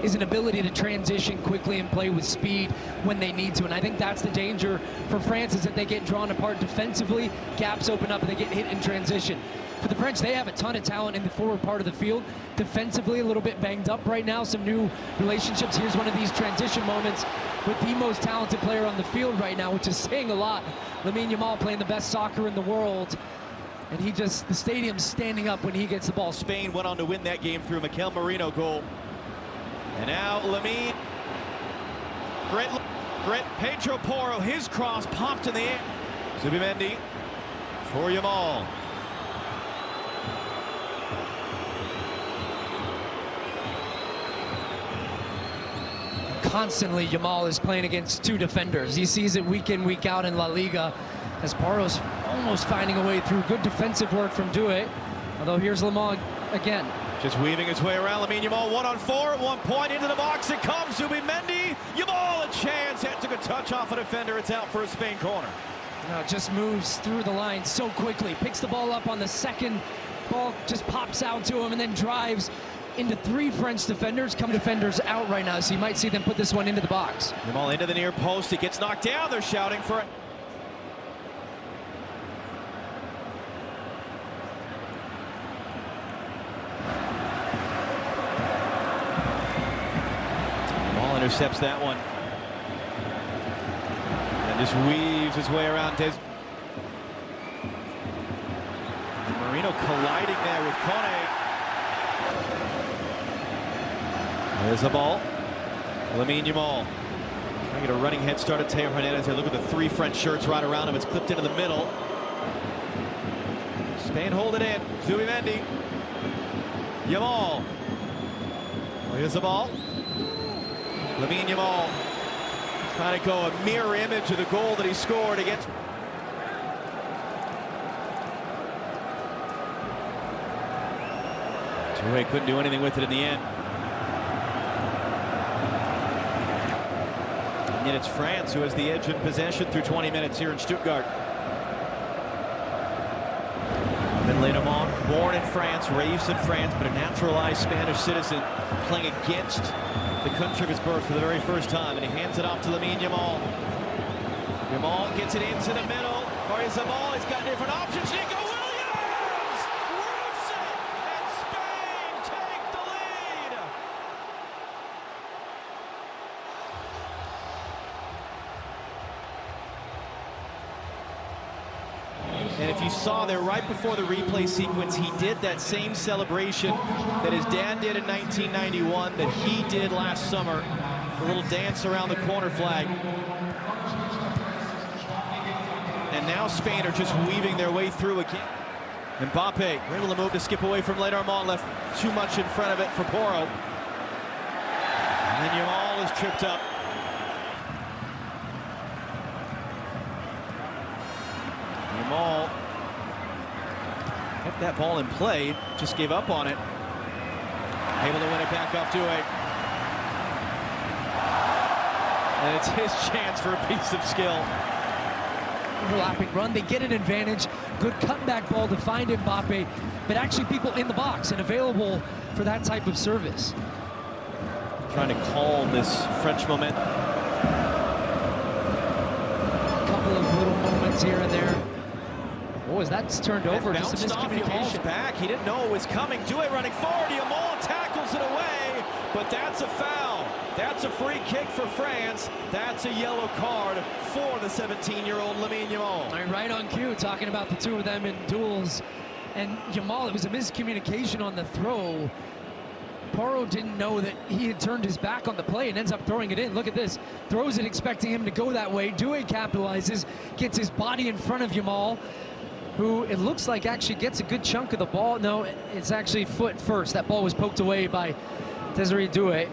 is an ability to transition quickly and play with speed when they need to. And I think that's the danger for France, is that they get drawn apart defensively, gaps open up, and they get hit in transition. For the French, they have a ton of talent in the forward part of the field. Defensively, a little bit banged up right now. Some new relationships. Here's one of these transition moments with the most talented player on the field right now, which is saying a lot. Lamine Yamal playing the best soccer in the world. And the stadium's standing up when he gets the ball. Spain went on to win that game through Mikel Merino goal. And now Lamine. Great Pedro Porro, his cross popped in the air. Zubimendi for Yamal. Constantly, Yamal is playing against two defenders. He sees it week in, week out in La Liga, as Porro's almost finding a way through. Good defensive work from Doué. Although here's Lamine again. Just weaving his way around. Lamine Yamal 1-on-4 at one point. Into the box it comes. Zubimendi. Yamal a chance. That took a touch off a defender. It's out for a Spain corner. No, just moves through the line so quickly. Picks the ball up on the second. Ball just pops out to him and then drives into three French defenders. Come defenders out right now, so you might see them put this one into the box. Yamal into the near post. It gets knocked down. They're shouting for it. Yamal intercepts that one. And just weaves his way around Des. Marino colliding there with Kone. There's the ball. Lamine Yamal trying to get a running head start at Teo Hernandez here. Look at the three French shirts right around him. It's clipped into the middle. Spain hold it in. Zubimendi. Yamal. Here's the ball. Lamine Yamal trying to go a mirror image of the goal that he scored against. Doué couldn't do anything with it in the end. And it's France who has the edge in possession through 20 minutes here in Stuttgart. Then Lamine, born in France, raised in France, but a naturalized Spanish citizen, playing against the country of his birth for the very first time. And he hands it off to Lamine Yamal. Yamal gets it into the middle. Or is Yamal? He's got different options. Nico Williams roofs it, and Spain take the lead. And if you saw there right before the replay sequence, he did that same celebration that his dad did in 1991, that he did last summer. A little dance around the corner flag. And now Spain are just weaving their way through again. Mbappe able to move to skip away from Lamine, left too much in front of it for Porro. And then Yamal is tripped up. Yamal kept that ball in play, just gave up on it. Able to win it back off Doué. And it's his chance for a piece of skill. Overlapping run, they get an advantage. Good cutback ball to find Mbappe, but actually people in the box and available for that type of service. Trying to calm this French momentum. A couple of little moments here and there. Oh, as that's turned over, just a miscommunication. Back. He didn't know it was coming. Doué running forward. Yamal tackles it away, but that's a foul. That's a free kick for France. That's a yellow card for the 17-year-old Lamine Yamal. Right on cue, talking about the two of them in duels. And Yamal, it was a miscommunication on the throw. Porro didn't know that he had turned his back on the play and ends up throwing it in. Look at this. Throws it expecting him to go that way. Doué capitalizes, gets his body in front of Yamal, who it looks like actually gets a good chunk of the ball. No, it's actually foot first. That ball was poked away by Desiree Doué.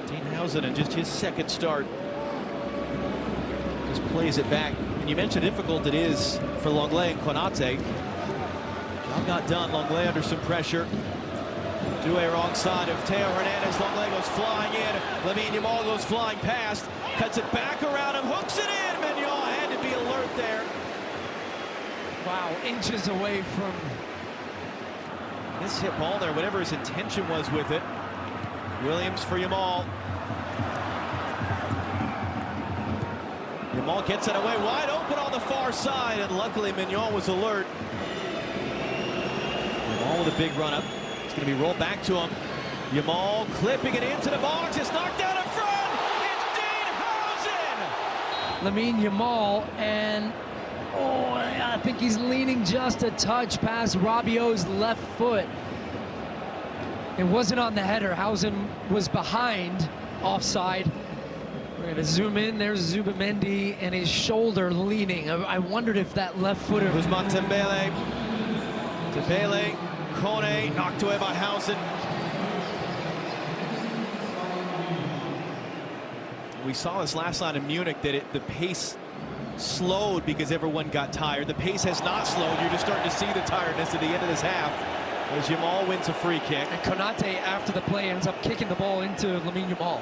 Dean Housen, and just his second start, just plays it back. And you mentioned how difficult it is for Longley and Konate. Job not done. Longley under some pressure. Doué wrong side of Teo Hernandez. Longley goes flying in. Lamine Yamal goes flying past. Cuts it back around him. Hooks it in. Mignon had to be alert there. Wow, inches away from this hit ball there, whatever his intention was with it. Williams for Yamal. Yamal gets it away wide open on the far side, and luckily Mignon was alert. Yamal with a big run up. It's going to be rolled back to him. Yamal clipping it into the box. It's knocked out in front. It's Dean Housen. Lamine Yamal, and I think he's leaning just a touch past Rabiot's left foot. It wasn't on the header. Housen was behind, offside. We're going to zoom in. There's Zubimendi and his shoulder leaning. I wondered if that left footer was Dembele. Dembele, Kone knocked away by Housen. We saw this last night in Munich that the pace slowed because everyone got tired. The pace has not slowed. You're just starting to see the tiredness at the end of this half as Yamal wins a free kick. And Konate, after the play, ends up kicking the ball into Lamine Yamal.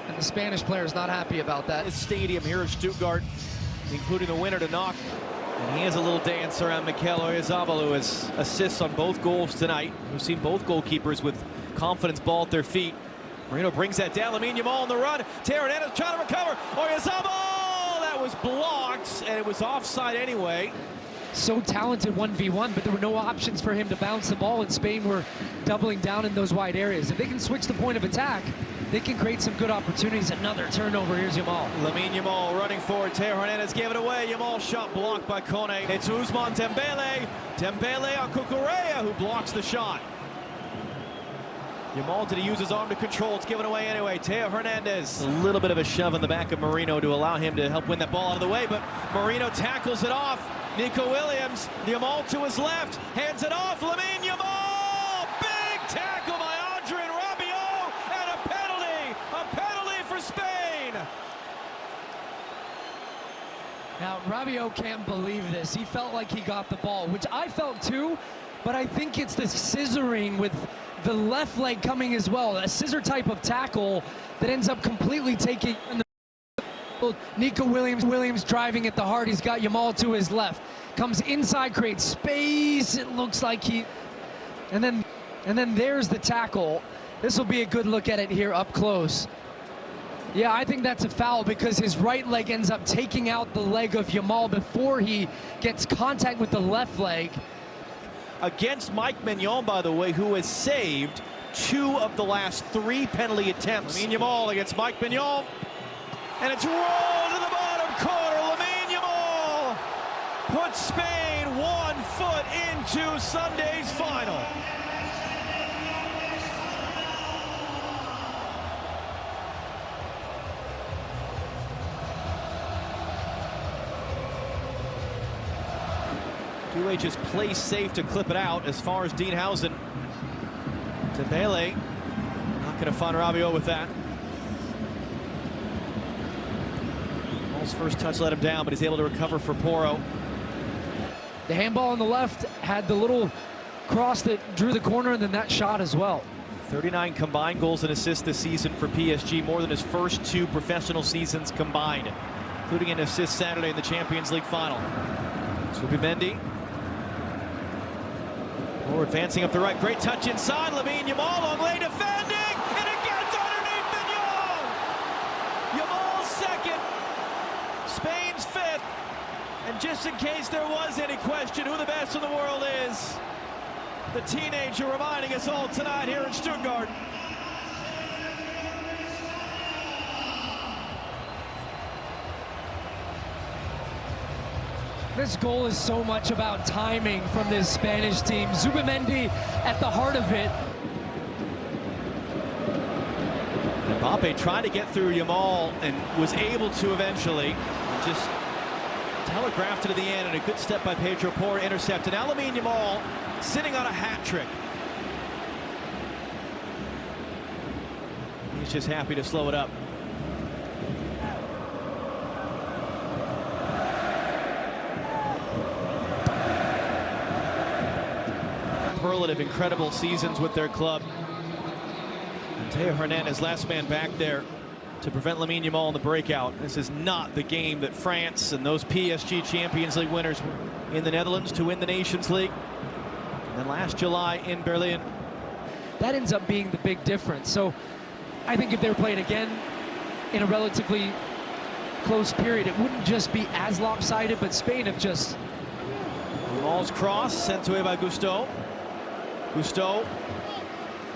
And the Spanish player is not happy about that. The stadium here of Stuttgart, including the winner to knock. And he has a little dance around Mikel Oyarzabal, who has assists on both goals tonight. We've seen both goalkeepers with confidence ball at their feet. Marino brings that down. Lamine Yamal on the run. Hernandez trying to recover. Oyarzabal! That was blocked, and it was offside anyway. So talented 1v1, but there were no options for him to bounce the ball, and Spain were doubling down in those wide areas. If they can switch the point of attack, they can create some good opportunities. Another turnover. Here's Yamal. Lamine Yamal running forward. Teo Hernandez gave it away. Yamal shot blocked by Kone. It's Ousmane Dembele. Dembele on Cucurella, who blocks the shot. Yamal, did he use his arm to control? It's given away anyway. Teo Hernandez. A little bit of a shove in the back of Marino to allow him to help win that ball out of the way, but Marino tackles it off. Nico Williams, Yamal to his left, hands it off. Lamine Yamal! Big tackle by Adrien Rabiot, and a penalty for Spain. Now, Rabiot can't believe this. He felt like he got the ball, which I felt too, but I think it's the scissoring with the left leg coming as well. A scissor type of tackle that ends up completely taking the Nico Williams driving at the heart. He's got Yamal to his left. Comes inside, creates space. It looks like he... And then there's the tackle. This will be a good look at it here up close. Yeah, I think that's a foul because his right leg ends up taking out the leg of Yamal before he gets contact with the left leg. Against Mike Mignon, by the way, who has saved 2 of the last 3 penalty attempts. Lamine Yamal against Mike Mignon. And it's rolled to the bottom corner. Lamine Yamal puts Spain 1 foot into Sunday's final. Dewey just plays safe to clip it out as far as Dean Housen. Dembele not going to find Rabiot with that. Ball's first touch let him down, but he's able to recover for Porro. The handball on the left had the little cross that drew the corner, and then that shot as well. 39 combined goals and assists this season for PSG, more than his first 2 professional seasons combined, including an assist Saturday in the Champions League final. Zubimendi. Or advancing up the right, great touch inside. Lamine Yamal, long way defending, and it gets underneath Mignon. Yamal's second, Spain's 5th, and just in case there was any question who the best in the world is, the teenager reminding us all tonight here in Stuttgart. This goal is so much about timing from this Spanish team. Zubimendi at the heart of it. Mbappe tried to get through Yamal and was able to eventually. Just telegraphed it to the end, and a good step by Pedro Porro intercepted. Now Lamine Yamal sitting on a hat trick. He's just happy to slow it up. Superlative, incredible seasons with their club. And Teo Hernandez, last man back there to prevent Lamine Yamal in the breakout. This is not the game that France and those PSG Champions League winners in the Netherlands to win the Nations League. And then last July in Berlin. That ends up being the big difference. So I think if they were playing again in a relatively close period, it wouldn't just be as lopsided, but Spain have just... Yamal's cross sent away by Gusto. Gusto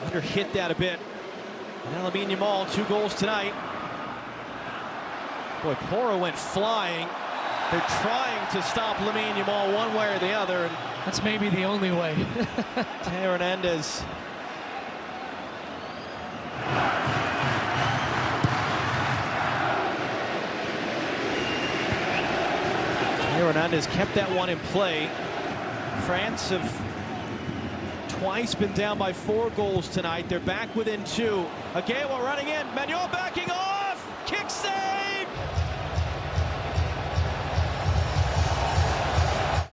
under hit that a bit. And now Lamine Yamal, 2 goals tonight. Boy, Porro went flying. They're trying to stop Lamine Yamal one way or the other. And that's maybe the only way. Teo Hernandez. Teo Hernandez kept that one in play. France have twice been down by 4 goals tonight. They're back within 2. Again, we're running in. Manuel backing off. Kick save.